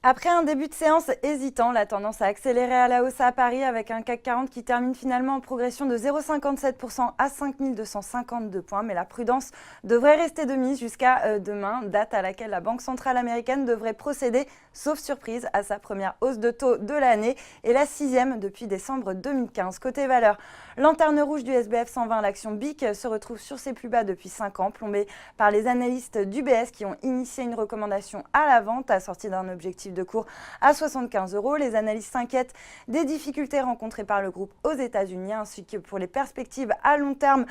Après un début de séance hésitant, la tendance a accéléré à la hausse à Paris avec un CAC 40 qui termine finalement en progression de 0,57% à 5 252 points. Mais la prudence devrait rester de mise jusqu'à demain, date à laquelle la Banque centrale américaine devrait procéder, sauf surprise, à sa première hausse de taux de l'année et la sixième depuis décembre 2015. Côté valeur, lanterne rouge du SBF 120, l'action BIC se retrouve sur ses plus bas depuis 5 ans, plombée par les analystes d'UBS qui ont initié une recommandation à la vente assortie d'un objectif de cours à 75 euros. Les analystes s'inquiètent des difficultés rencontrées par le groupe aux États-Unis ainsi que pour les perspectives à long terme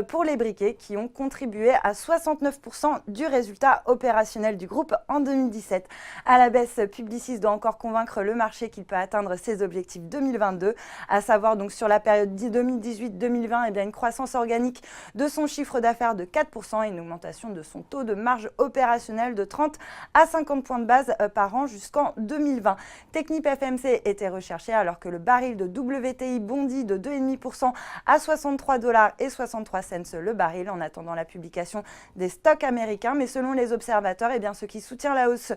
pour les briquets qui ont contribué à 69% du résultat opérationnel du groupe en 2017. À la baisse, Publicis doit encore convaincre le marché qu'il peut atteindre ses objectifs 2022, à savoir donc sur la période 2018-2020 et bien une croissance organique de son chiffre d'affaires de 4% et une augmentation de son taux de marge opérationnelle de 30 à 50 points de base par an jusqu'en 2020. Technip FMC était recherché alors que le baril de WTI bondit de 2,5% à 63 $ et 63 cents le baril en attendant la publication des stocks américains. Mais selon les observateurs, eh bien, ce qui soutient la hausse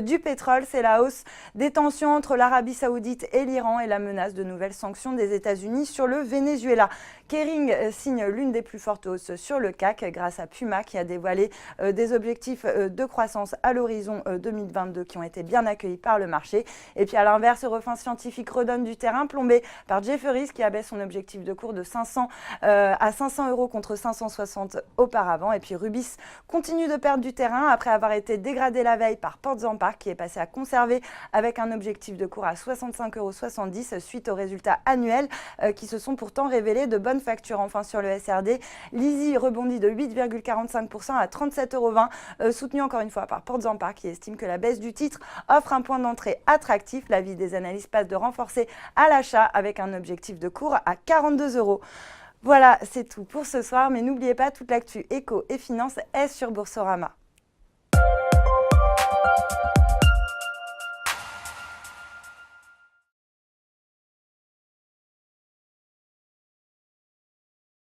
du pétrole, c'est la hausse des tensions entre l'Arabie Saoudite et l'Iran et la menace de nouvelles sanctions des États-Unis sur le Venezuela. Kering signe l'une des plus fortes hausses sur le CAC grâce à Puma qui a dévoilé des objectifs de croissance à l'horizon 2022 qui ont été bien accueillis par le marché. Et puis à l'inverse, Refin Scientifique redonne du terrain plombé par Jefferies qui abaisse son objectif de cours de 500 à 500 euros contre 560 auparavant. Et puis Rubis continue de perdre du terrain après avoir été dégradé la veille par Portes en Parc qui est passé à conserver avec un objectif de cours à 65,70 € suite aux résultats annuels qui se sont pourtant révélés de bonne facture. Enfin sur le SRD, Lizzie rebondit de 8,45% à 37,20 €, soutenu encore une fois par Portes en Parc qui estime que la baisse du titre offre un point d'entrée attractif. L'avis des analystes passe de renforcer à l'achat avec un objectif de cours à 42 €. Voilà, c'est tout pour ce soir, mais n'oubliez pas, toute l'actu éco et finance est sur Boursorama.